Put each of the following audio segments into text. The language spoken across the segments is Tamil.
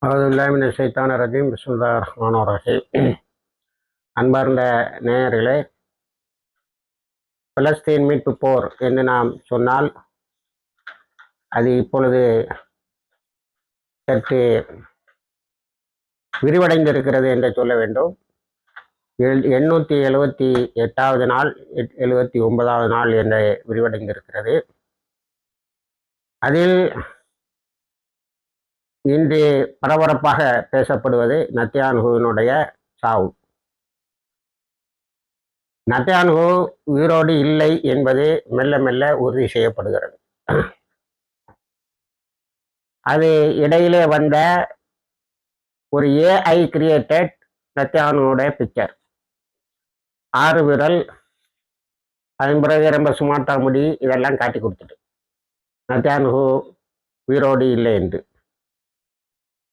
அவுதுல்லாஹி ஷைத்தானிர் ரஜீம் பிஸ்மில்லாஹிர் ரஹ்மானிர் ரஹீம். அன்பார்ந்த நேயர்களே, பலஸ்தீன் மீட்பு போர் என்று நாம் சொன்னால் அது இப்பொழுது சற்று விரிவடைந்திருக்கிறது என்று சொல்ல வேண்டும். 878வது நாள் 79வது நாள் என்று விரிவடைந்திருக்கிறது. அதில் இன்று பரபரப்பாக பேசப்படுவது நெத்தன்யாகுவினுடைய சாவு. நெத்தன்யாகு உயிரோடு இல்லை என்பது மெல்ல மெல்ல உறுதி செய்யப்படுகிறது. அது இடையிலே வந்த ஒரு ஏஐ கிரியேட்டட் நெத்தன்யாகுவுடைய பிக்சர், 6 விரல், அதன் பிறகு ரொம்ப சுமாட்டா முடி, இதெல்லாம் காட்டி கொடுத்துட்டு நெத்தன்யாகு உயிரோடு இல்லை என்று.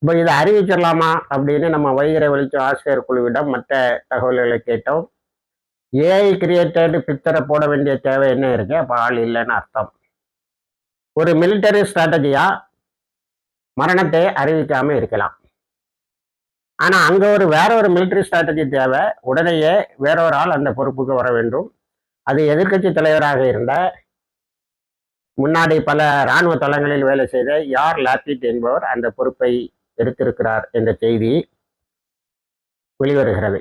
இப்போ இதை அறிவிச்சிடலாமா அப்படின்னு நம்ம வைகரை வெளிச்சம் ஆசிரியர் குழுவிடம் மற்ற தகவல்களை கேட்டோம். ஏஐ கிரியேட்டட் பிக்சரை போட வேண்டிய தேவை என்ன இருக்கு? அப்போ ஆள் இல்லைன்னு அர்த்தம். ஒரு மிலிட்டரி ஸ்ட்ராட்டஜியா மரணத்தை அறிவிக்காம இருக்கலாம். ஆனா அங்க வேற ஒரு மிலிட்டரி ஸ்ட்ராட்டஜி தேவை. உடனேயே வேறொரு ஆள் அந்த பொறுப்புக்கு வர வேண்டும். அது எதிர்கட்சி தலைவராக இருந்த, முன்னாடி பல இராணுவ தளங்களில் வேலை செய்த யார் லாபிட் என்பவர் அந்த பொறுப்பை எடுத்திருக்கிறார் என்ற செய்தி வெளிவருகிறது.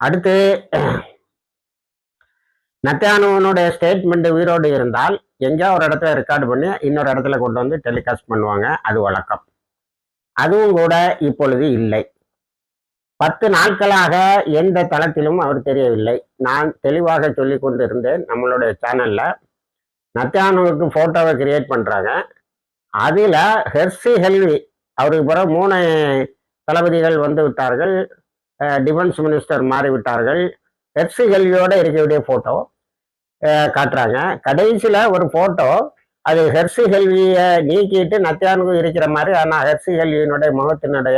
அடுத்து நெத்தன்யாகுவினுடைய ஸ்டேட்மெண்ட் உயிரோடு இருந்தால் எங்கேயோ ஒரு இடத்துல ரெக்கார்டு பண்ணி இன்னொரு இடத்துல கொண்டு வந்து டெலிகாஸ்ட் பண்ணுவாங்க. அது வழக்கம். அதுவும் கூட இப்பொழுது இல்லை. 10 நாட்களாக எந்த தளத்திலும் அவர் தெரியவில்லை. நான் தெளிவாக சொல்லி கொண்டு இருந்தேன் நம்மளுடைய சேனல்ல. நெத்தன்யாகுவுக்கு போட்டோவை கிரியேட் பண்றாங்க. அதுல ஹெர்சி ஹெல்வி, அவருக்கு பிறகு 3 தளபதிகள் வந்து விட்டார்கள், டிஃபென்ஸ் மினிஸ்டர் மாறிவிட்டார்கள். ஹெர்சி ஹெல்வியோட இருக்கக்கூடிய போட்டோ காட்டுறாங்க. கடைசியில ஒரு போட்டோ, அது ஹெர்சி ஹெல்வியை நீக்கிட்டு நெத்தன்யாகு இருக்கிற மாதிரி, ஆனால் ஹெர்சி ஹெல்வியினுடைய முகத்தினுடைய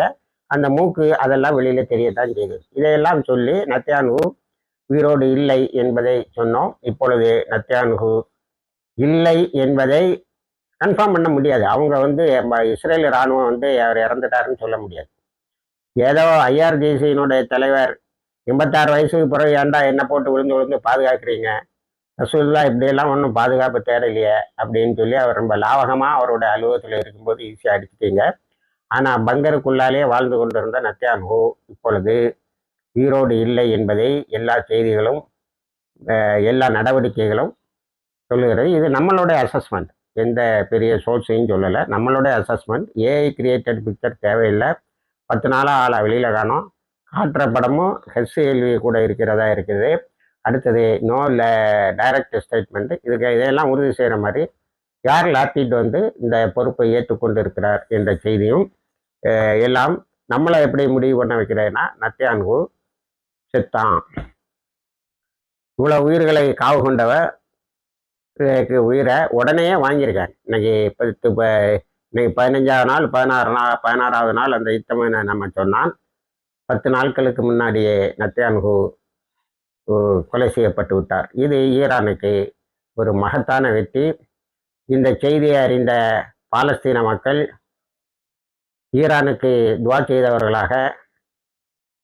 அந்த மூக்கு அதெல்லாம் வெளியில தெரியத்தான் செய்யுது. இதையெல்லாம் சொல்லி நெத்தன்யாகு உயிரோடு இல்லை என்பதை சொன்னோம். இப்பொழுது நெத்தன்யாகு இல்லை என்பதை கன்ஃபார்ம் பண்ண முடியாது. அவங்க இஸ்ரேல் இராணுவம் அவர் இறந்துட்டாருன்னு சொல்ல முடியாது. ஏதோ ஐஆர்ஜிசியினுடைய தலைவர் 86 வயசுக்கு பிறகு ஏன்டா என்ன போட்டு விழுந்து பாதுகாக்கிறீங்க, ரசூலுல்லாஹ் இப்படியெல்லாம் ஒன்றும் பாதுகாப்பு தேவையில்லையே அப்படின்னு சொல்லி அவர் ரொம்ப லாவகமாக அவருடைய அலுவலகத்தில் இருக்கும்போது ஈஸியாக அடிச்சிட்டீங்க. ஆனால் பங்கருக்குள்ளாலே வாழ்ந்து கொண்டிருந்த நெத்தன்யாகு இப்பொழுது உயிரோடு இல்லை என்பதை எல்லா செய்திகளும் எல்லா நடவடிக்கைகளும் சொல்லுகிறது. இது நம்மளுடைய அசஸ்மெண்ட், எந்த பெரிய சோர்ஸையும் சொல்லலை. நம்மளுடைய அசஸ்மெண்ட். ஏஐ கிரியேட்டட் பிக்சர் தேவையில்லை. 10 நாளாக ஆளை வெளியில் காணோம். காட்டுற படமும் ஹெச்எல்வி கூட இருக்கிறதா இருக்குது. அடுத்தது நோ டைரக்ட் ஸ்டேட்மெண்ட். இதையெல்லாம் உறுதி செய்கிற மாதிரி யார் லாபிட் இந்த பொறுப்பை ஏற்றுக்கொண்டு இருக்கிறார் என்ற செய்தியும் எல்லாம் நம்மளை எப்படி முடிவு பண்ண வைக்கிறேன்னா, நெத்தன்யாகு செத்தான். இவ்வளோ உயிர்களை காவு கொண்டவர் உயிரை உடனே வாங்கியிருக்காங்க. இன்னைக்கு 15வது நாள் 16வது நாள் அந்த யுத்தம் நம்ம சொன்னால் 10 நாட்களுக்கு முன்னாடியே நெத்தன்யாகு கொலை செய்யப்பட்டு விட்டார். இது ஈரானுக்கு ஒரு மகத்தான வெற்றி. இந்த செய்தியை அறிந்த பாலஸ்தீன மக்கள் ஈரானுக்கு துவா செய்தவர்களாக,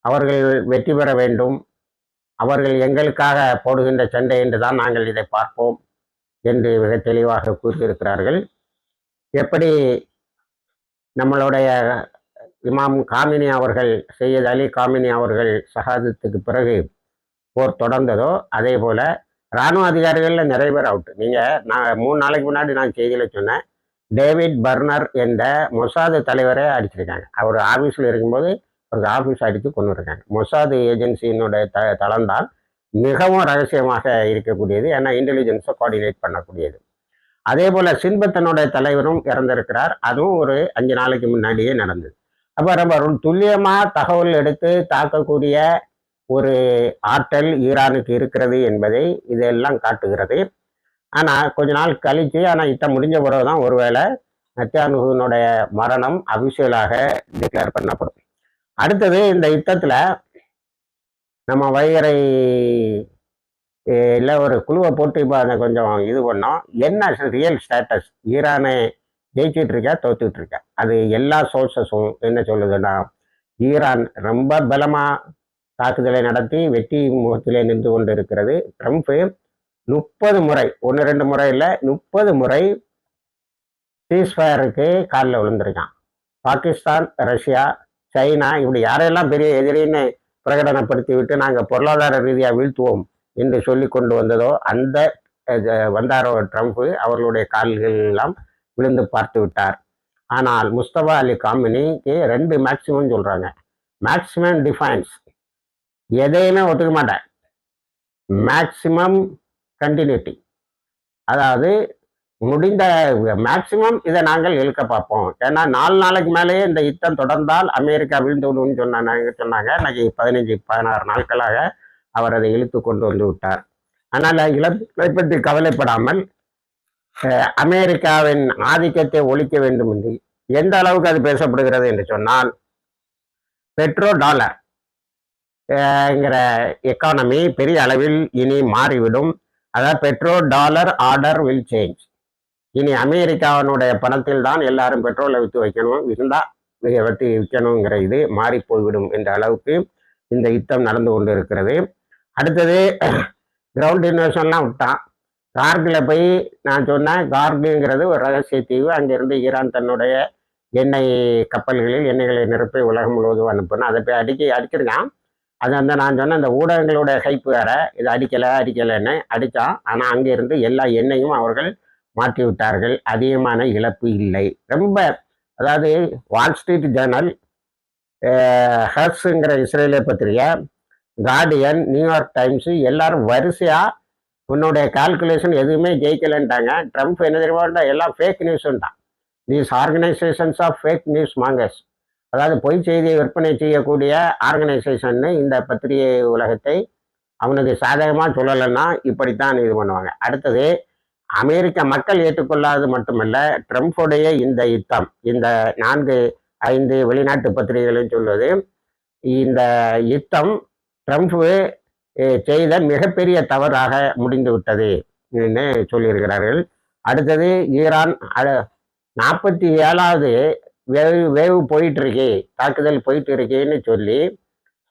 அவர்கள் வெற்றி பெற வேண்டும், அவர்கள் எங்களுக்காக போடுகின்ற சண்டை என்றுதான் நாங்கள் இதை பார்ப்போம் என்று மிக தெளிவாக கூறியிருக்கிறார்கள். எப்படி நம்மளுடைய இமாம் காமினி அவர்கள், சையத் அலி காமினி அவர்கள் ஷஹாதத்துக்கு பிறகு போர் தொடர்ந்ததோ, அதே போல இராணுவ அதிகாரிகளில் நிறைய பேர் அவுட்டு. நான் 3 நாளைக்கு முன்னாடி நான் செய்தியில் சொன்னேன், டேவிட் பர்னர் என்ற மொசாது தலைவரை அடிச்சிருக்காங்க. அவர் ஆஃபீஸில் இருக்கும்போது அவருக்கு ஆஃபீஸ் அடித்து கொண்டு இருக்காங்க. மொசாது ஏஜென்சியினுடைய தளம்தான் மிகவும் ரகசியமாக இருக்கக்கூடியது. ஏன்னா இன்டெலிஜென்ஸை கோஆர்டினேட் பண்ணக்கூடியது. அதே போல சின்பத்தனுடைய தலைவரும் இறந்திருக்கிறார். அதுவும் ஒரு 5 நாளைக்கு முன்னாடியே நடந்தது. அப்போ ரொம்ப துல்லியமாக தகவல் எடுத்து தாக்கக்கூடிய ஒரு ஆற்றல் ஈரானுக்கு இருக்கிறது என்பதை இதெல்லாம் காட்டுகிறது. ஆனால் கொஞ்ச நாள் கழிச்சு, ஆனால் யுத்தம் முடிஞ்ச பிறகு தான் ஒருவேளை நெத்தன்யாகுவினுடைய மரணம் அபிஷியலாக டிக்ளேர் பண்ணப்படும். அடுத்தது இந்த யுத்தத்தில் நம்ம வைகரை இல்லை ஒரு குழுவை போட்டு இப்போ அதை கொஞ்சம் இது பண்ணோம். என்ன ரியல் ஸ்டேட்டஸ், ஈரானை ஜெயிச்சிட்டு இருக்கா தோத்துட்டு இருக்கா. அது எல்லா சோர்சஸும் என்ன சொல்லுதுன்னா, ஈரான் ரொம்ப பலமா தாக்குதலை நடத்தி வெற்றி முகத்திலே நின்று கொண்டு இருக்கிறது. ட்ரம்ப் 30 முறை, 1-2 முறை இல்லை, 30 முறை சீஸ்ஃபயருக்கு காலில் விழுந்திருக்கான். பாகிஸ்தான், ரஷ்யா, சைனா இப்படி யாரையெல்லாம் பெரிய எதிரின்னு பிரகடனப்படுத்தி விட்டு நாங்கள் பொருளாதார ரீதியாக வீழ்த்துவோம் என்று சொல்லி கொண்டு வந்ததோ அந்த வந்தாரோ ட்ரம்ப் அவர்களுடைய கால்கள் எல்லாம் விழுந்து பார்த்து விட்டார். ஆனால் முஸ்தபா அலி காமினிக்கு 2 மேக்சிமம் சொல்றாங்க. மேக்சிமம் டிஃபைன்ஸ், எதையுமே ஒத்துக்க மாட்டேன். மேக்சிமம் கண்டினியூட்டி, அதாவது முடிந்த மேக்சிமம் இதை நாங்கள் இழுக்க பார்ப்போம். ஏன்னா 4 நாளைக்கு மேலேயே இந்த யுத்தம் தொடர்ந்தால் அமெரிக்கா வீழ்ந்து விடும்னு சொன்னாங்க. இன்னைக்கு 15-16 நாட்களாக அவர் அதை இழுத்து கொண்டு வந்து விட்டார். ஆனால் இழப்பை பற்றி கவலைப்படாமல் அமெரிக்காவின் ஆதிக்கத்தை ஒழிக்க வேண்டும் என்று எந்த அளவுக்கு அது பேசப்படுகிறது என்று சொன்னால், பெட்ரோ டாலர் எக்கானமி பெரிய அளவில் இனி மாறிவிடும். அதாவது petro dollar order will change. இனி அமெரிக்காவினுடைய பணத்தில் தான் எல்லாரும் பெட்ரோலை விற்று வைக்கணும், இருந்தால் வெட்டி விற்கணுங்கிற இது மாறி போய்விடும் என்ற அளவுக்கு இந்த யுத்தம் நடந்து கொண்டு இருக்கிறது. அடுத்தது கிரவுண்ட் இன்வெஷன்லாம் விட்டான். கார்கில் போய் நான் சொன்னேன், கார்கில்ங்கிறது ஒரு ரகசிய தீவு. அங்கிருந்து ஈரான் தன்னுடைய எண்ணெய் கப்பல்களில் எண்ணெய்களை நிரப்பி உலகம் முழுவதும் அனுப்பணும். அதை போய் அடிச்சிருக்கான். அது வந்து நான் சொன்னேன், இந்த ஊடகங்களுடைய ஹைப்பு வேற, இது அடிக்கலைன்னு அடித்தான். ஆனால் அங்கிருந்து எல்லா எண்ணெயும் அவர்கள் மாற்றி விட்டார்கள். அதிகமான இழப்பு இல்லை. ரொம்ப, அதாவது வால் ஸ்ட்ரீட் ஜேர்னல், ஹர்ஸுங்கிற இஸ்ரேலிய பத்திரிகை, கார்டியன், நியூயார்க் டைம்ஸு எல்லாரும் வரிசையாக உன்னுடைய கால்குலேஷன் எதுவுமே ஜெயிக்கலைன்ட்டாங்க. ட்ரம்ப் என்ன தெரியுமா, எல்லாம் ஃபேக் நியூஸுன்ட்டான். These organisations of fake news mongers, அதாவது பொய் செய்தியை விற்பனை செய்யக்கூடிய ஆர்கனைசேஷன்னு இந்த பத்திரிகை உலகத்தை அவனுக்கு சாதகமாக சொல்லலைன்னா இப்படித்தான் இது பண்ணுவாங்க. அடுத்தது, அமெரிக்க மக்கள் ஏற்றுக்கொள்ளாதது மட்டுமல்ல, ட்ரம்ப்புடைய இந்த யுத்தம், இந்த 4-5 வெளிநாட்டு பத்திரிகைகளையும் சொல்வது, இந்த யுத்தம் ட்ரம்ப்பு செய்த மிகப்பெரிய தவறாக முடிந்து விட்டது என்று சொல்லியிருக்கிறார்கள். அடுத்தது, ஈரான் 47வது வேவு போயிட்டு இருக்கே, தாக்குதல் போயிட்டு இருக்கேன்னு சொல்லி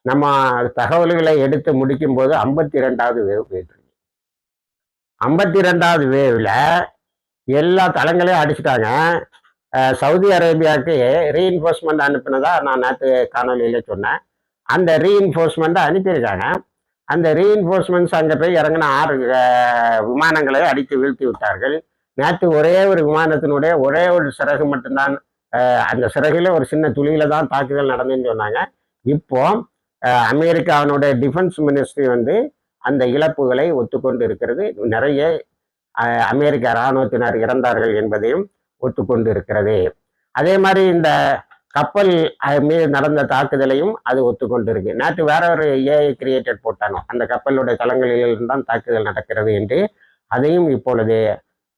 நம்ம தகவல்களை எடுத்து முடிக்கும் போது 52வது வேவ் போயிட்டு இருக்கு. 52வது வேவ்ல எல்லா தளங்களையும் அடிச்சுட்டாங்க. சவுதி அரேபியாவுக்கு ரீஎன்ஃபோர்ஸ்மெண்ட் அனுப்பினதா நான் நேற்று காணொலியில சொன்னேன். அந்த ரீஎன்ஃபோர்ஸ்மெண்ட்டை அனுப்பியிருக்காங்க. அந்த ரீஎன்ஃபோர்ஸ்மெண்ட்ஸ் அங்கே போய் இறங்கின 6 விமானங்களை அடித்து வீழ்த்தி விட்டார்கள். நேற்று ஒரே ஒரு விமானத்தினுடைய ஒரே ஒரு சிறகு மட்டும்தான், அந்த சிறகுல ஒரு சின்ன துளியில தான் தாக்குதல் நடந்துன்னு சொன்னாங்க. இப்போ அமெரிக்காவினுடைய டிஃபென்ஸ் மினிஸ்ட்ரி வந்து அந்த இழப்புகளை ஒத்துக்கொண்டு இருக்கிறது. நிறைய அமெரிக்க இராணுவத்தினர் இறந்தார்கள் என்பதையும் ஒத்துக்கொண்டு இருக்கிறது. அதே மாதிரி இந்த கப்பல் மீது நடந்த தாக்குதலையும் அது ஒத்துக்கொண்டு இருக்கு. நேற்று வேற ஒரு ஏஐ கிரியேட்டட் போட்டானோ, அந்த கப்பலுடைய தளங்களில் தான் தாக்குதல் நடக்கிறது என்று அதையும் இப்பொழுது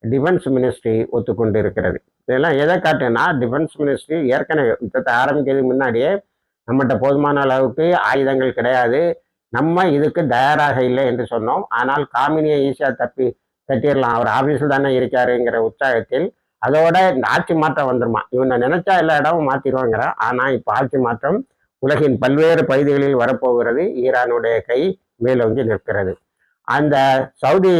டிஃபென்ஸ் மினிஸ்ட்ரி ஒத்துக்கொண்டு இருக்கிறது. இதெல்லாம் எதை காட்டுன்னா, டிஃபென்ஸ் மினிஸ்ட்ரி ஏற்கனவே யுத்தத்தை ஆரம்பிக்கிறதுக்கு முன்னாடியே நம்மகிட்ட போதுமான அளவுக்கு ஆயுதங்கள் கிடையாது, நம்ம இதுக்கு தயாராக இல்லை என்று சொன்னோம். ஆனால் காமினியை ஈஸியாக தட்டிடலாம், அவர் ஆஃபீஸில் தானே இருக்காருங்கிற உற்சாகத்தில், அதோட இந்த ஆட்சி மாற்றம் வந்துருமா, இவனை நினைச்சா எல்லா இடமும் மாற்றிடுவாங்கிற. ஆனால் இப்போ ஆட்சி மாற்றம் உலகின் பல்வேறு பகுதிகளில் வரப்போகிறது. ஈரானுடைய கை மேலோங்கி நிற்கிறது. அந்த சவுதி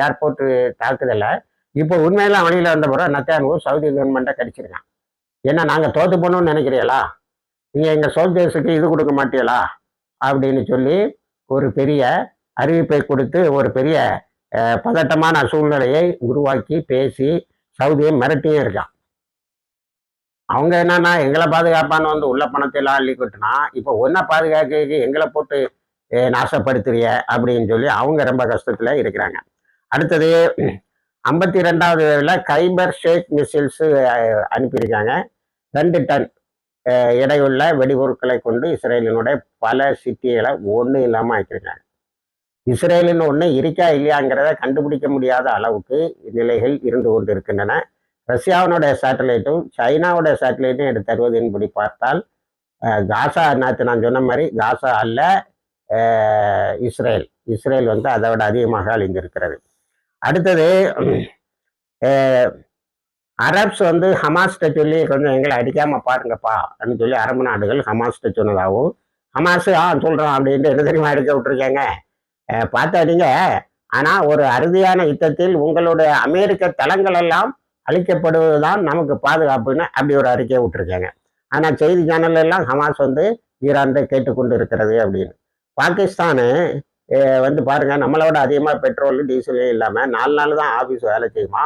ஏர்போர்ட் தாக்குதலை இப்போ உண்மையெல்லாம் வெளியில் வந்த பிறகு நத்தானு சவுதி கவர்மெண்ட்டை கடிச்சிருக்கான். ஏன்னா நாங்கள் தோற்று போகணும்னு நினைக்கிறீங்களா, நீங்கள் எங்கள் சோல்ஜர்ஸுக்கு இது கொடுக்க மாட்டீங்களா அப்படின்னு சொல்லி ஒரு பெரிய அறிவிப்பை கொடுத்து ஒரு பெரிய பதட்டமான சூழ்நிலையை உருவாக்கி பேசி சவுதியை மிரட்டியும் இருக்கான். அவங்க என்னன்னா, எங்களை பாதுகாப்பான்னு வந்து உள்ள பணத்தை எல்லாம் அள்ளி கொட்டினா, இப்போ ஒன்றை பாதுகாக்க எங்களை போட்டு நாசப்படுத்துறிய அப்படின்னு சொல்லி அவங்க ரொம்ப கஷ்டத்துல இருக்கிறாங்க. அடுத்தது 52வது வேவில் கைபர் ஷேக் மிசைல்ஸ் அனுப்பியிருக்காங்க. 2 டன் எடையுள்ள வெடிபொருட்களை கொண்டு இஸ்ரேலினுடைய பல சிட்டிகளை ஒன்றும் இல்லாமல் ஆக்கியிருக்காங்க. இஸ்ரேலின் ஒன்று இருக்கா இல்லையாங்கிறத கண்டுபிடிக்க முடியாத அளவுக்கு நிலைகள் இருந்து கொண்டு இருக்கின்றன. ரஷ்யாவினுடைய சேட்டலைட்டும் சைனாவுடைய சேட்டலைட்டும் எடுத்து தருவதன்படி பார்த்தால் காசா, நேற்று நான் சொன்ன மாதிரி காசா அல்ல, இஸ்ரேல் வந்து அதை விட அதிகமாக அழிந்திருக்கிறது. அடுத்தது அரப்ஸ் வந்து ஹமாஸ்கிட்ட சொல்லி கொஞ்சம் எங்களை அடிக்காம பாருங்கப்பா அப்படின்னு சொல்லி அரபு நாடுகள் ஹமாஸ்கிட்ட சொன்னதாகவும், ஹமாஸ் சொல்றோம் அப்படின்ட்டு என்ன தெரியுமா அடிக்க விட்டுருக்காங்க, பார்த்து அடிங்க, ஆனா ஒரு அறுதியான யுத்தத்தில் உங்களுடைய அமெரிக்க தளங்கள் எல்லாம் அழிக்கப்படுவதுதான் நமக்கு பாதுகாப்புன்னு அப்படி ஒரு அறிக்கையை விட்டுருக்காங்க. ஆனா செய்தி சேனல் எல்லாம் ஹமாஸ் வந்து ஈரான் கேட்டுக்கொண்டு இருக்கிறது அப்படின்னு. பாகிஸ்தானு வந்து பாருங்க, நம்மளோட அதிகமா பெட்ரோல் டீசலே இல்லாம 4 நாள் தான் ஆபீஸ் வேலை செய்யுமா.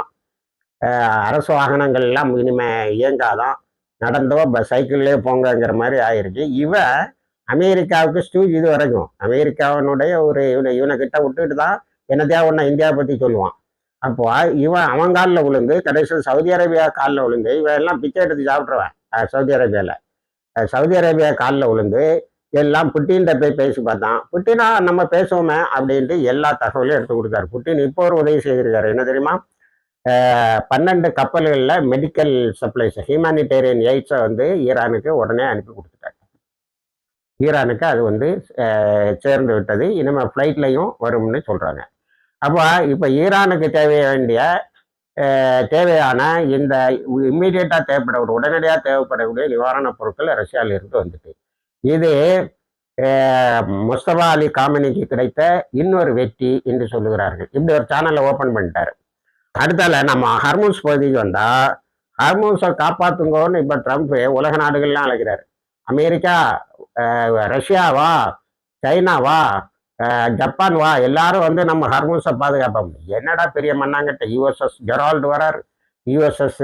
அரசு வாகனங்கள் எல்லாம் இனிமே இயங்காதான், நடந்தோ சைக்கிள்லேயே போங்கங்கிற மாதிரி ஆயிடுச்சு. இவன் அமெரிக்காவுக்கு ஸ்டூஜ் இது வரைக்கும் அமெரிக்காவினுடைய ஒரு இவனை கிட்ட விட்டுட்டு தான் என்னத்தையா ஒன்று இந்தியாவை பற்றி சொல்லுவான். அப்போ இவன் அவன் காலில் விழுந்து கடைசியில் சவுதி அரேபியா காலில் விழுந்து இவன் எல்லாம் பிச்சை எடுத்து சாப்பிட்ருவேன். சவுதி அரேபியா காலில் விழுந்து எல்லாம் புட்டின்கிட்ட போய் பேசி பார்த்தான். புட்டினா நம்ம பேசுவோமே அப்படின்ட்டு எல்லா தகவலையும் எடுத்து கொடுத்தாரு. புட்டின் இப்போ ஒரு உதவி செய்திருக்காரு, என்ன தெரியுமா, 12 கப்பல்களில் மெடிக்கல் சப்ளைஸ் ஹியூமானிட்டேரியன் எய்ட்ஸை வந்து ஈரானுக்கு உடனே அனுப்பி கொடுத்துட்டாரு. ஈரானுக்கு அது வந்து சேர்ந்து விட்டது. இனிமேல் ஃப்ளைட்லையும் வரும்னு சொல்கிறாங்க. அப்போ இப்போ ஈரானுக்கு தேவையான இந்த இம்மீடியட்டாக தேவைப்படக்கூடிய உடனடியாக தேவைப்படக்கூடிய நிவாரணப் பொருட்கள் ரஷ்யாவிலிருந்து வந்துட்டு, இது முஸ்தபா அலி காமினிக்கு கிடைத்த இன்னொரு வெற்றி என்று சொல்லுகிறார்கள். இப்படி ஒரு சேனலை ஓப்பன் பண்ணிட்டாரு. அடுத்தால நம்ம ஹர்மூஸ் பகுதிக்கு வந்தா, ஹர்மூஸை காப்பாத்துங்கன்னு இப்ப ட்ரம்ப் உலக நாடுகள்லாம் அழைக்கிறாரு. அமெரிக்கா, ரஷ்யாவா, சைனாவா, ஜப்பான் வா, எல்லாரும் வந்து நம்ம ஹர்மூஸை பாதுகாப்போம். என்னடா பெரிய மண்ணாங்கட்ட, யுஎஸ்எஸ் ஜெரால்டு வராரு, யுஎஸ்எஸ்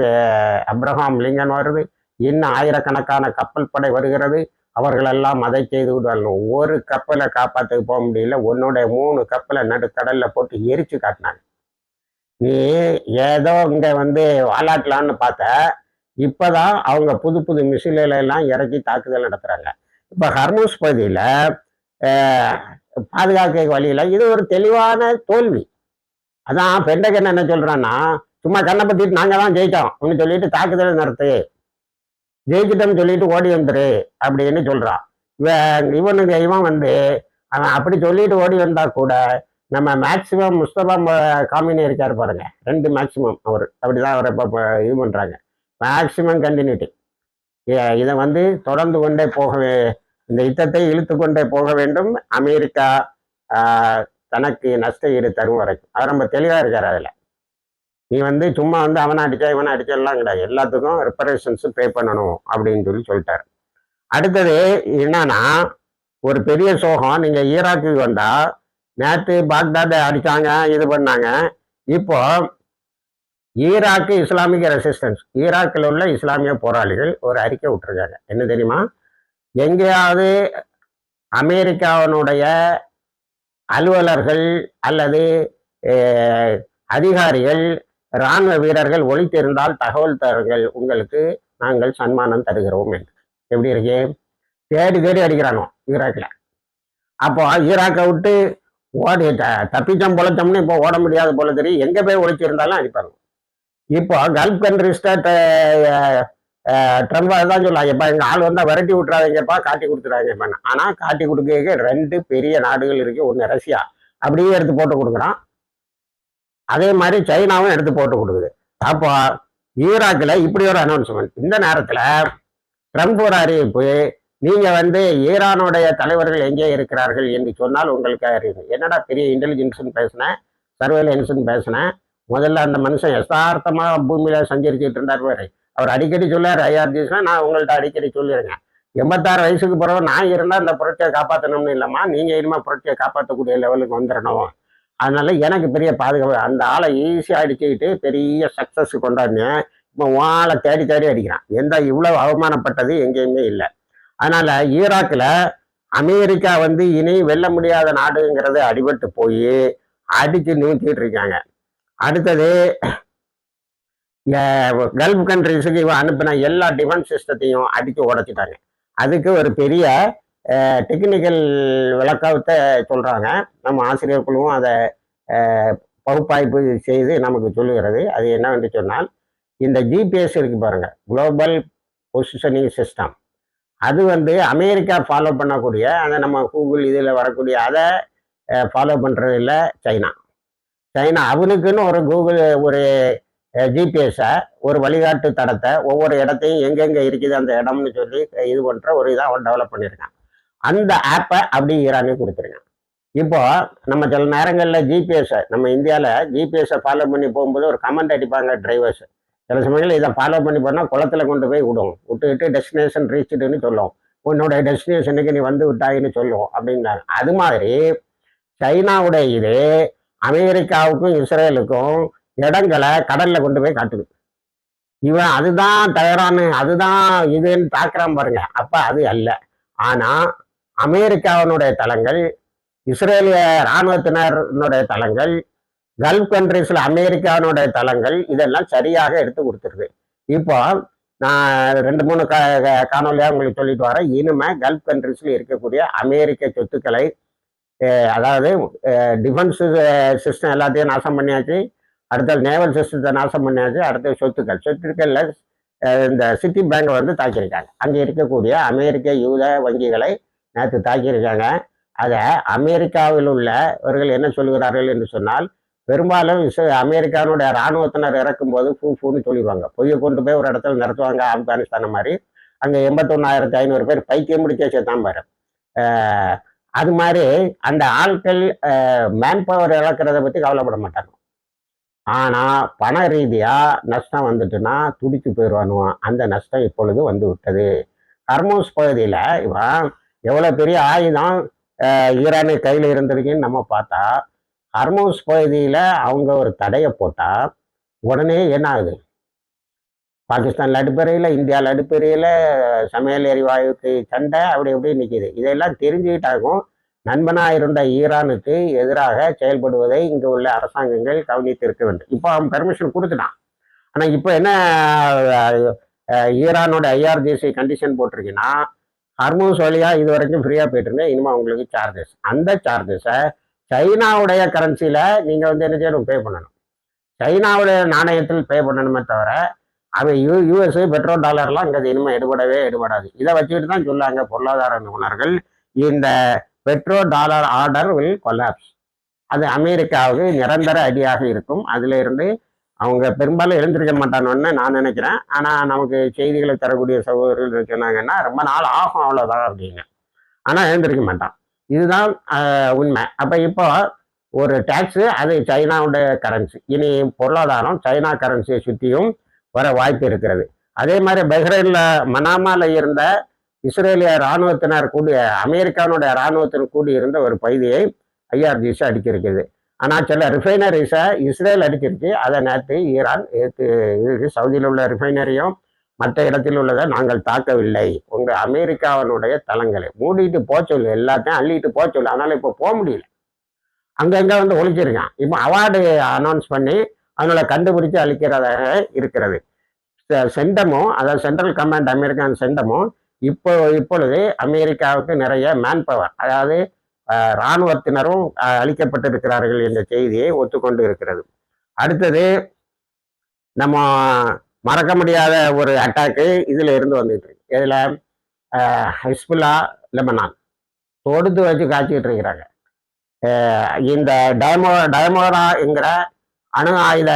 அப்ரஹாம் லிங்கன் வருது, இன்னும் ஆயிரக்கணக்கான கப்பல் படை வருகிறது. அவர்களெல்லாம் அதை செய்து விடுவாங்க. ஒரு கப்பலை காப்பாற்ற போக முடியல, உன்னோட 3 கப்பலை நடுக்கடல்ல போட்டு எரிச்சு காட்டினாங்க. நீ ஏதோ இங்க வந்து வாலாட்டலான்னு பார்த்த, இப்பதான் அவங்க புது புது மிசில்களை எல்லாம் இறக்கி தாக்குதல் நடத்துறாங்க. இப்ப ஹர்மூஸ் பகுதியில பாதுகாக்க வழியில இது ஒரு தெளிவான தோல்வி. அதான் பெண்டகன் என்ன சொல்றான்னா, சும்மா கண்ணை பத்திட்டு நாங்க தான் ஜெயிச்சோம் சொல்லிட்டு தாக்குதல் நடத்து, ஜெயிச்சிட்டோம்னு சொல்லிட்டு ஓடி வந்துரு அப்படின்னு சொல்றான். இவன் வந்து அவன் அப்படி சொல்லிட்டு ஓடி வந்தா கூட நம்ம மேக்சிமம் முஸ்தபா காமினி இருக்காரு பாருங்க, 2 மேக்சிமம் அவர் அப்படிதான் அவரை இப்போ இது பண்றாங்க. Maximum continuity. இதை வந்து தொடர்ந்து கொண்டே இந்த யுத்தத்தை இழுத்து கொண்டே போக வேண்டும். அமெரிக்கா தனக்கு நஷ்ட ஈடு தரும் வரைக்கும் அவர் ரொம்ப தெளிவா இருக்காரு. அதுல நீ வந்து சும்மா வந்து அவனை அடிச்சா இவனை அடிச்செல்லாம் கிடையாது, எல்லாத்துக்கும் ரிப்பரேஷன்ஸ் பே பண்ணணும் அப்படின்னு சொல்லிட்டாரு. அடுத்தது என்னன்னா, ஒரு பெரிய சோகம், நீங்க ஈராக்குக்கு வந்தா நேற்று பாக்தாதை அடிச்சாங்க, இது பண்ணாங்க. இப்போ ஈராக்கு இஸ்லாமிக் ரெசிஸ்டன்ஸ், ஈராக்கில் உள்ள இஸ்லாமிய போராளிகள் ஒரு அறிக்கை விட்டுருக்காங்க. என்ன தெரியுமா, எங்கேயாவது அமெரிக்காவினுடைய அலுவலர்கள் அல்லது அதிகாரிகள், இராணுவ வீரர்கள் ஒளித்திருந்தால் தகவல் தருங்கள், உங்களுக்கு நாங்கள் சன்மானம் தருகிறோம் என்று. எப்படி இருக்கு, தேடி தேடி அடிக்கிறானோ ஈராக்கில். அப்போ ஈராக்கை விட்டு ஓடி தப்பிச்சம் பொழைச்சோம்னு இப்போ ஓட முடியாத போல தெரியும், எங்கே போய் ஒழிச்சிருந்தாலும் அடிப்பாங்க. இப்போ கல்ஃப் கண்ட்ரிஸ்ட ட்ரம்ப் தான் சொல்லலாம், எப்போ எங்கள் ஆள் வந்தால் விரட்டி விட்டுறாதீங்கப்பா, காட்டி கொடுத்துறாங்கப்பா. ஆனால் காட்டி கொடுக்க 2 பெரிய நாடுகள் இருக்கு. ஒன்று ரஷ்யா அப்படியே எடுத்து போட்டு கொடுக்குறான், அதே மாதிரி சைனாவும் எடுத்து போட்டு கொடுக்குது. அப்போ ஈராக்கில் இப்படி ஒரு அனௌன்ஸ்மெண்ட். இந்த நேரத்தில் ட்ரம்ப் ஒரு அறிவிப்பு, நீங்க வந்து ஈரானுடைய தலைவர்கள் எங்கே இருக்கிறார்கள் என்று சொன்னால் உங்களுக்கு அறிவு. என்னடா பெரிய இன்டெலிஜென்ஸ்ன்னு பேசினேன், சர்வேலன்ஸ்ன்னு பேசினேன். முதல்ல அந்த மனுஷன் யதார்த்தமா பூமியில சஞ்சரிச்சுட்டு இருந்தார் பாரு, அவர் அடிக்கடி சொல்லார் ஐஆர்ஜிஸ்னா, நான் உங்கள்கிட்ட அடிக்கடி சொல்லிடுறேன், 86 வயசுக்கு பிறகு நான் இருந்தால் இந்த புரட்சியை காப்பாற்றணும்னு இல்லைம்மா, நீங்க இனிமே புரட்சியை காப்பாற்றக்கூடிய லெவலுக்கு வந்துடணும், அதனால எனக்கு பெரிய பாதுகாப்பு. அந்த ஆளை ஈஸியாக அடிச்சுக்கிட்டு பெரிய சக்சஸ் கொண்டாடினேன். இப்போ ஆளை தேடி தேடி அடிக்கிறான். இவ்வளவு அவமானப்பட்டது எங்கேயுமே இல்லை. அதனால ஈராக்கில் அமெரிக்கா வந்து இனி வெல்ல முடியாத நாடுங்கிறது அடிபட்டு போய் அடிச்சு நிறுத்திட்டு இருக்காங்க. அடுத்தது கல்ஃப் கண்ட்ரிஸுக்கு இவன் அனுப்பின எல்லா டிஃபென்ஸ் சிஸ்டத்தையும் அடித்து உடைச்சிட்டாங்க. அதுக்கு ஒரு பெரிய டெக்னிக்கல் விளக்கத்தை சொல்றாங்க. நம்ம ஆசிரியர் குழுவும் அதை பகுப்பாய்வு செய்து நமக்கு சொல்லுகிறது. அது என்னவென்று சொன்னால், இந்த ஜிபிஎஸ் இருக்கு பாருங்க, குளோபல் பொசிஷனிங் சிஸ்டம், அது வந்து அமெரிக்கா ஃபாலோ பண்ணக்கூடிய, அதை நம்ம கூகுள் இதில் வரக்கூடிய அதை ஃபாலோ பண்ணுறது இல்லை சைனா. அவனுக்குன்னு ஒரு கூகுள் ஒரு ஜிபிஎஸ்ஸை ஒரு வழிகாட்டு தடத்தை ஒவ்வொரு இடத்தையும் எங்கெங்கே இருக்குது அந்த இடம்னு சொல்லி இது பண்ணுற ஒரு இதை அவன் டெவலப் பண்ணியிருக்கான். அந்த ஆப்பை அப்படி ஈரானுக்கு கொடுத்துருங்க. இப்போ நம்ம சில நேரங்களில் ஜிபிஎஸ்ஸை நம்ம இந்தியாவில் ஜிபிஎஸ்ஸை ஃபாலோ பண்ணி போகும்போது ஒரு கமெண்ட் அடிப்பாங்க டிரைவர்ஸ். சில சமயங்களில் இதை ஃபாலோ பண்ணி போனால் குளத்தில் கொண்டு போய் விடும், விட்டுக்கிட்டு டெஸ்டினேஷன் ரீச்சுடுன்னு சொல்லும், உன்னோட டெஸ்டினேஷனுக்கு நீ வந்து விட்டாயின்னு சொல்லும் அப்படின்னாங்க. அது மாதிரி சைனாவுடைய இது அமெரிக்காவுக்கும் இஸ்ரேலுக்கும் இடங்களை கடல்ல கொண்டு போய் காட்டுது. இவன் அதுதான் தயாரானு அதுதான் இதுன்னு தாக்குறான் பாருங்க. அப்ப அது அல்ல. ஆனா அமெரிக்காவினுடைய தளங்கள், இஸ்ரேலிய இராணுவத்தினருடைய தளங்கள், கல்ஃப் கண்ட்ரீஸ்ல அமெரிக்காவினுடைய தளங்கள் இதெல்லாம் சரியாக எடுத்து கொடுத்துருது. இப்போ நான் 2-3 காணொலியாக உங்களுக்கு சொல்லிட்டு வரேன். இனிமே கல்ஃப் கண்ட்ரீஸ்ல இருக்கக்கூடிய அமெரிக்க சொத்துக்களை, அதாவது டிஃபென்ஸ் சிஸ்டம் எல்லாத்தையும் நாசம் பண்ணியாச்சு, அடுத்தது நேவல் சிஸ்டத்தை நாசம் பண்ணியாச்சு, அடுத்தது சொத்துக்கள்ல இந்த சிட்டி பேங்கை வந்து தாக்கியிருக்காங்க. அங்கே இருக்கக்கூடிய அமெரிக்க யூத வங்கிகளை நேற்று தாக்கியிருக்காங்க. அதை அமெரிக்காவில் உள்ளவர்கள் என்ன சொல்கிறார்கள் என்று சொன்னால், பெரும்பாலும் அமெரிக்காவுடைய இராணுவத்தினர் இறக்கும்போது ஃபூன்னு சொல்லிடுவாங்க. பொய்யை கொண்டு போய் ஒரு இடத்துல நடத்துவாங்க. ஆப்கானிஸ்தான மாதிரி அங்கே 81,500 பேர் பைத்தியம் முடிக்க சேர்த்தான் பாரு. அது மாதிரி அந்த ஆட்கள் மேன் பவர் இழக்கிறத பற்றி கவலைப்பட மாட்டாங்க. ஆனால் பண ரீதியாக நஷ்டம் வந்துட்டுன்னா துடிச்சு போயிடுவானுவான். அந்த நஷ்டம் இப்பொழுது வந்து விட்டது. ஹர்மூஸ் பகுதியில் இவன் எவ்வளோ பெரிய ஆயுதம் ஈரானு கையில் இருந்திருக்குன்னு நம்ம பார்த்தா, ஹர்மூஸ் பகுதியில் அவங்க ஒரு தடையை போட்டால் உடனே என்ன ஆகுது? பாகிஸ்தானில் அடுப்பறையில், இந்தியாவில் அடுப்பறையில் சமையல் எரிவாயுக்கு சண்டை அப்படி எப்படி நிற்கிது. இதெல்லாம் தெரிஞ்சுக்கிட்டாகும் நண்பனாக இருந்த ஈரானுக்கு எதிராக செயல்படுவதை இங்கே உள்ள அரசாங்கங்கள் கவனித்திருக்க வேண்டும். இப்போ அவன் பெர்மிஷன் கொடுத்துட்டான். ஆனால் இப்போ என்ன ஈரானோட ஐஆர்ஜிசி கண்டிஷன் போட்டிருக்குன்னா, ஹர்மூஸ் வழியாக இது வரைக்கும் ஃப்ரீயாக போயிட்டுருங்க, இனிமேல் உங்களுக்கு சார்ஜஸ். அந்த சார்ஜஸை சைனாவுடைய கரன்சியில் நீங்கள் வந்து என்ன செய்யணும்? பே பண்ணணும். சைனாவுடைய நாணயத்தில் பே பண்ணணுமே தவிர அவன் யூஎஸ் பெட்ரோல் டாலர்லாம் இங்கே இனிமேல் எடுபடாது. இதை வச்சுக்கிட்டு தான் சொல்லாங்க பொருளாதார நிபுணர்கள், இந்த petro dollar order will collapse. அது அமெரிக்காவுக்கு நிரந்தர அடியாக இருக்கும். அதுல இருந்து அவங்க பெரும்பாலும் எழுந்திருக்க மாட்டானோன்னு நான் நினைக்கிறேன். ஆனால் நமக்கு செய்திகளை தரக்கூடிய சகோதரர்கள் சொன்னாங்கன்னா ரொம்ப நாள் ஆகும் அவ்வளோதான் அப்படின்னு. ஆனால் எழுந்திருக்க மாட்டான். இதுதான் உண்மை. அப்போ இப்போ ஒரு டேக்ஸு, அது சைனாவுடைய கரன்சி. இனி பொருளாதாரம் சைனா கரன்சியை சுற்றியும் வர வாய்ப்பு இருக்கிறது. அதே மாதிரி பஹ்ரைனில் மனாமால இருந்த இஸ்ரேலிய இராணுவத்தினர் கூடிய அமெரிக்கானுடைய இராணுவத்தினர் கூடி இருந்த ஒரு பகுதியை ஐஆர்ஜிசி அடிச்சிருக்குது. ஆனால் சில ரிஃபைனரிஸை இஸ்ரேல் அடிச்சிருச்சு. அதை நேற்று ஈரான் சவுதியில் உள்ள ரிஃபைனரியும் மற்ற இடத்தில் உள்ளதை நாங்கள் தாக்கவில்லை, உங்கள் அமெரிக்காவினுடைய தளங்களை மூடிட்டு போக சொல்லு, எல்லாத்தையும் அள்ளிட்டு போக சொல்லு. அதனால இப்போ போக முடியல, அங்கங்கே வந்து ஒழிச்சிருக்கான். இப்போ அவார்டு அனௌன்ஸ் பண்ணி அவங்கள கண்டுபிடிச்சு அளிக்கிறதாக இருக்கிறது. சென்டமும், அதாவது சென்ட்ரல் கமாண்ட் அமெரிக்கன் சென்டமும் இப்பொழுது அமெரிக்காவுக்கு நிறைய மேன் பவர், அதாவது இராணுவத்தினரும் அளிக்கப்பட்டிருக்கிறார்கள் என்ற செய்தியை ஒத்துக்கொண்டு இருக்கிறது. அடுத்தது நம்ம மறக்க முடியாத ஒரு அட்டாக்கு இதில் இருந்து வந்துட்டு இருக்கு. இதில் ஹிஸ்புல்லா லெபனான் தொடுத்து வச்சு காய்ச்சிக்கிட்டு இருக்கிறாங்க. இந்த டயமோராங்கிற அணு ஆயுத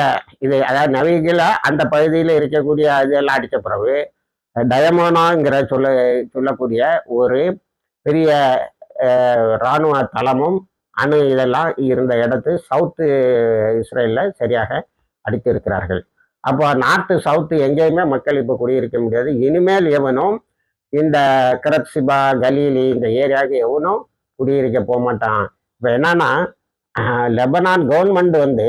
இது, அதாவது நவீன அந்த பகுதியில் இருக்கக்கூடிய இதெல்லாம் அடித்த பிறகு டயமோனாங்கிற சொல்லக்கூடிய ஒரு பெரிய இராணுவ தளமும் அணு இதெல்லாம் இருந்த இடத்து சவுத்து இஸ்ரேலில் சரியாக அடித்திருக்கிறார்கள். அப்போ நார்த்து சவுத்து எங்கேயுமே மக்கள் இப்போ குடியிருக்க முடியாது. இனிமேல் எவனும் இந்த கிரத்சிபா கலீலி இந்த ஏரியாவுக்கு எவனும் குடியிருக்க போக மாட்டான். இப்போ என்னன்னா, லெபனான் கவர்மெண்ட் வந்து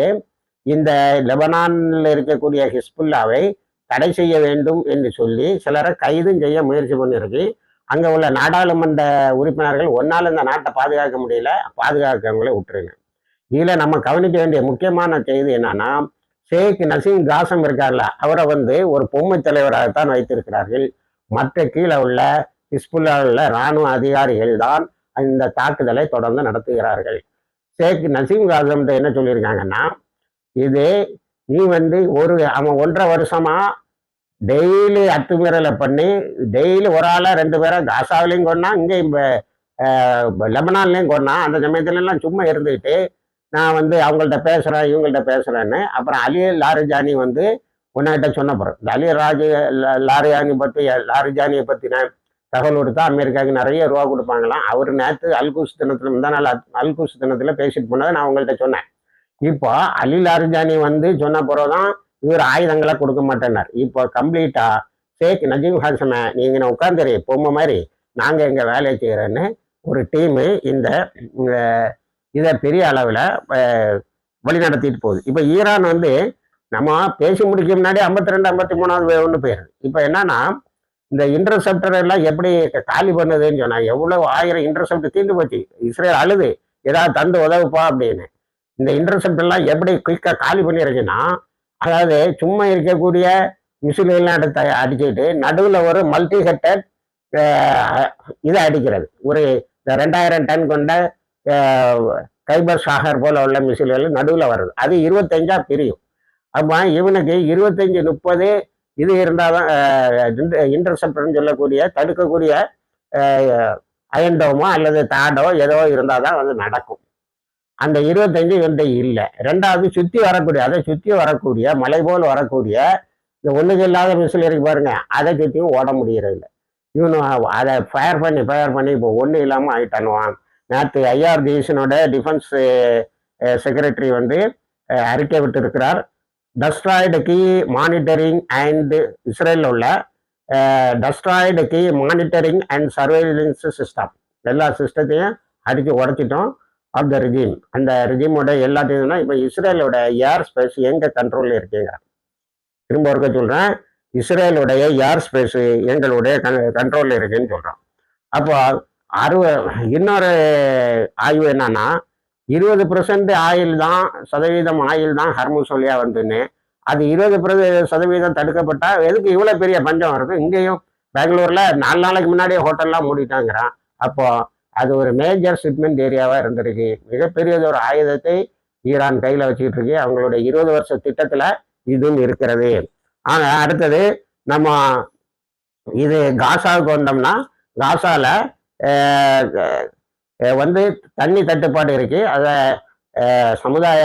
இந்த லெபனானில் இருக்கக்கூடிய ஹிஸ்புல்லாவை தடை செய்ய வேண்டும் என்று சொல்லி சிலரை கைதும் செய்ய முயற்சி பண்ணியிருக்கு. அங்கே உள்ள நாடாளுமன்ற உறுப்பினர்கள், ஒன்றால் இந்த நாட்டை பாதுகாக்க முடியல, பாதுகாக்கிறவங்களே விட்டுருங்க. இதில் நம்ம கவனிக்க வேண்டிய முக்கியமான செய்தி என்னன்னா, ஷேக் நசீம் காசம் இருக்கார்ல, அவரை வந்து ஒரு பொம்மை தலைவராகத்தான் வைத்திருக்கிறார்கள். மற்ற கீழே உள்ள ஹிஸ்புல்லாவில் உள்ள இராணுவ அதிகாரிகள் தான் இந்த தாக்குதலை தொடர்ந்து நடத்துகிறார்கள். ஷேக் நசீம் காசம் என்ன சொல்லியிருக்காங்கன்னா, இது நீ வந்து அவன் 1.5 வருஷமா டெய்லி அத்துமீறலை பண்ணி டெய்லி ஒரு ஆளை 2 பேரை காசாவிலையும் கொண்டா, இங்கே லெபனான்லையும் கொண்டா. அந்த சமயத்துலலாம் சும்மா இருந்துக்கிட்டு நான் வந்து அவங்கள்ட்ட பேசுகிறேன் இவங்கள்ட்ட பேசுகிறேன்னு, அப்புறம் அலி லாரிஜானி வந்து உன்னிட்ட சொன்ன பிறகு இந்த அலி லாரிஜானியை பற்றின தகவல் கொடுத்தா அமெரிக்காவுக்கு நிறைய ரூபா கொடுப்பாங்களாம். அவர் நேற்று அல்குஸ் தினத்தில் முந்தா நாள் அல்குஸ் தினத்தில் பேசிட்டு போனதை நான் உங்கள்கிட்ட சொன்னேன். இப்போ அலி லாரிஜானி வந்து சொன்ன பிறகுதான் இவர் ஆயுதங்களை கொடுக்க மாட்டேன்னார். இப்போ கம்ப்ளீட்டா ஷேக் நஜீம் ஹாசனை நீங்க உட்காந்துரு பொம்மை மாதிரி நாங்க எங்க வேலையை செய்யறேன்னு ஒரு டீமு இந்த இதை பெரிய அளவில் வழி நடத்திட்டு போகுது. இப்போ ஈரான் வந்து நம்ம பேசி முடிக்க முன்னாடி 52 53வது ஒன்று போயிடுது. இப்போ என்னன்னா இந்த இன்டர்செப்டர் எல்லாம் எப்படி காலி பண்ணுதுன்னு சொன்னா எவ்வளவு 1000 இன்டர்செப்ட் தீர்ந்து போச்சு. இஸ்ரேல் அழுது ஏதாவது தந்து உதவுப்பா அப்படின்னு. இந்த இன்டர்செப்ட் எல்லாம் எப்படி குயிக்கா காலி பண்ணிருக்குன்னா, அதாவது சும்மா இருக்கக்கூடிய மிசிலாம் எடுத்து அடிச்சுட்டு நடுவில் ஒரு மல்டி ஹெட்டட் இதை அடிக்கிறது. ஒரு 2000 டன் கொண்ட கைபர் ஷாகர் போல உள்ள மிசில்கள் நடுவில் வருது. அது 25 பிரியும். அப்போ இவனுக்கு 25 30 இது இருந்தால்தான் இன்டர்செப்டர்னு சொல்லக்கூடிய தடுக்கக்கூடிய அயன்டோமோ அல்லது தாடோ ஏதோ இருந்தால் தான் வந்து நடக்கும். அந்த 25 இவன்கிட்ட இல்லை. ரெண்டாவது சுற்றி வரக்கூடிய மலை போல் வரக்கூடிய இந்த ஒன்றுக்கு இல்லாத மிசில் இருக்கு பாருங்க, அதை சுற்றியும் ஓட முடியறதில்லை. இவனும் அதை ஃபயர் பண்ணி இப்போ ஒன்றும் இல்லாமல் ஆயிட்டானுவான். நேற்று ஐஆர்ஜிஎஸினோட டிஃபென்ஸ் செக்ரட்டரி வந்து அறிக்கை விட்டு இருக்கிறார். டஸ்ட்ராய்டு கீ மானிட்டரிங் அண்ட் இஸ்ரேலில் உள்ள destroyed key monitoring and surveillance system எல்லா சிஸ்டத்தையும் அடித்து உடைச்சிட்டோம் ஆஃப் த ரிஜிம். அந்த ரிஜிமோட எல்லாத்தையும் இப்போ இஸ்ரேலோட ஏர் ஸ்பேஸ் எங்கள் கண்ட்ரோலில் இருக்குங்க. திரும்ப ஒருக்க சொல்கிறேன், இஸ்ரேலுடைய ஏர் ஸ்பேஸு எங்களுடைய கண்ட்ரோலில் இருக்குன்னு சொல்கிறோம். அப்போ இன்னொரு ஆய்வு என்னன்னா 20% சதவீதம் ஆயில் தான் ஹர்முஸ் வழியா வந்துன்னு, அது 20% தடுக்கப்பட்டா எதுக்கு இவ்வளோ பெரிய பஞ்சம் வருது? இங்கேயும் பெங்களூர்ல 4 நாளைக்கு முன்னாடியே ஹோட்டல்லாம் மூடிட்டாங்கிறான். அப்போ அது ஒரு மேஜர் ஷிப்மெண்ட் ஏரியாவா இருந்திருக்கு. மிகப்பெரியது ஒரு ஆயுதத்தை ஈரான் கையில வச்சுக்கிட்டு இருக்கு. அவங்களுடைய 20 வருஷ திட்டத்துல இதுவும் இருக்கிறது. ஆனா அடுத்தது நம்ம இது காசாவுக்கு வந்தோம்னா, காசால வந்து தண்ணி தட்டுப்பாடு இருக்கு. அதை சமுதாய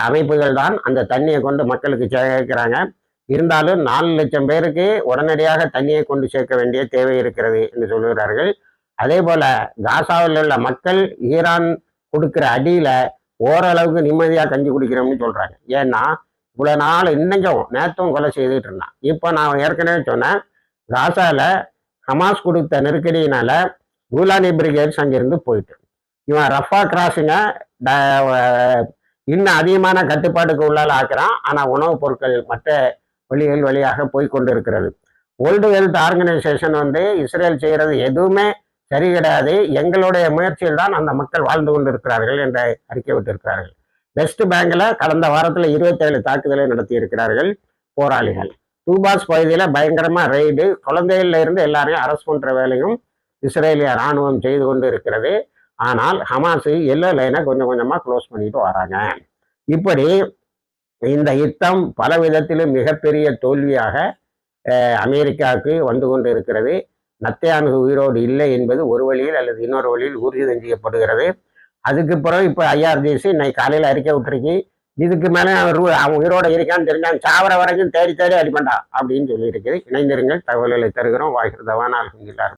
அமைப்புகள் தான் அந்த தண்ணியை கொண்டு மக்களுக்கு சேர்க்கிறாங்க. இருந்தாலும் 4 லட்சம் பேருக்கு உடனடியாக தண்ணியை கொண்டு சேர்க்க வேண்டிய தேவை இருக்கிறது என்று சொல்லுகிறார்கள். அதே போல காசாவில் உள்ள மக்கள் ஈரான் கொடுக்கிற அடியில ஓரளவுக்கு நிம்மதியாக கஞ்சி குடிக்கிறோம்னு சொல்றாங்க. ஏன்னா இவ்வளவு நாள் இன்னைக்கும் நேற்றும் கொலை செய்துட்டு இருந்தான். இப்போ நான் ஏற்கனவே சொன்னேன், காசால ஹமாஸ் கொடுத்த நெருக்கடியினால கூலானி பிரிகேட்ஸ் அங்கிருந்து போயிட்டு இவன் ரஃபா கிராஸிங்க இன்னும் அதிகமான கட்டுப்பாட்டுக்கு உள்ளால் ஆக்குறான். ஆனால் உணவுப் பொருட்கள் மற்ற வழிகள் வழியாக போய்கொண்டு இருக்கிறது. வேர்ல்டு ஹெல்த் ஆர்கனைசேஷன் வந்து இஸ்ரேல் செய்கிறது எதுவுமே சரி கிடையாது, எங்களுடைய முயற்சியில் தான் அந்த மக்கள் வாழ்ந்து கொண்டு இருக்கிறார்கள் என்ற அறிக்கை விட்டிருக்கிறார்கள். வெஸ்ட் பேங்க்ல கடந்த வாரத்தில் 27 தாக்குதலை நடத்தி இருக்கிறார்கள் போராளிகள். டூபாஸ் பகுதியில் பயங்கரமா ரெய்டு, குழந்தைகள்ல இருந்து எல்லாரையும் அரெஸ்ட் பண்ற வேலையும் இஸ்ரேலிய இராணுவம் செய்து கொண்டு இருக்கிறது. ஆனால் ஹமாஸ் எல்லோ லைனை கொஞ்சம் கொஞ்சமா க்ளோஸ் பண்ணிட்டு வராங்க. இப்படி இந்த யுத்தம் பல விதத்திலும் மிகப்பெரிய தோல்வியாக அமெரிக்காவுக்கு வந்து கொண்டு இருக்கிறது. நத்தையானு உயிரோடு இல்லை என்பது ஒரு வழியில் அல்லது இன்னொரு வழியில் உறுதி செய்யப்படுகிறது. அதுக்கு பிறகு இப்போ ஐஆர்ஜிசி இன்னைக்கு காலையில் அறிக்கை விட்டுருக்கு, இதுக்கு மேலே அவன் உயிரோடு இருக்கான்னு தெரிஞ்சான் சாவர வரைக்கும் தேடி அடிப்பண்டா அப்படின்னு சொல்லியிருக்குது. இணைந்திருங்கள், தகவல்களை தருகிறோம். வாய்கிறதவான அல்ஹம்துலில்லாஹ்.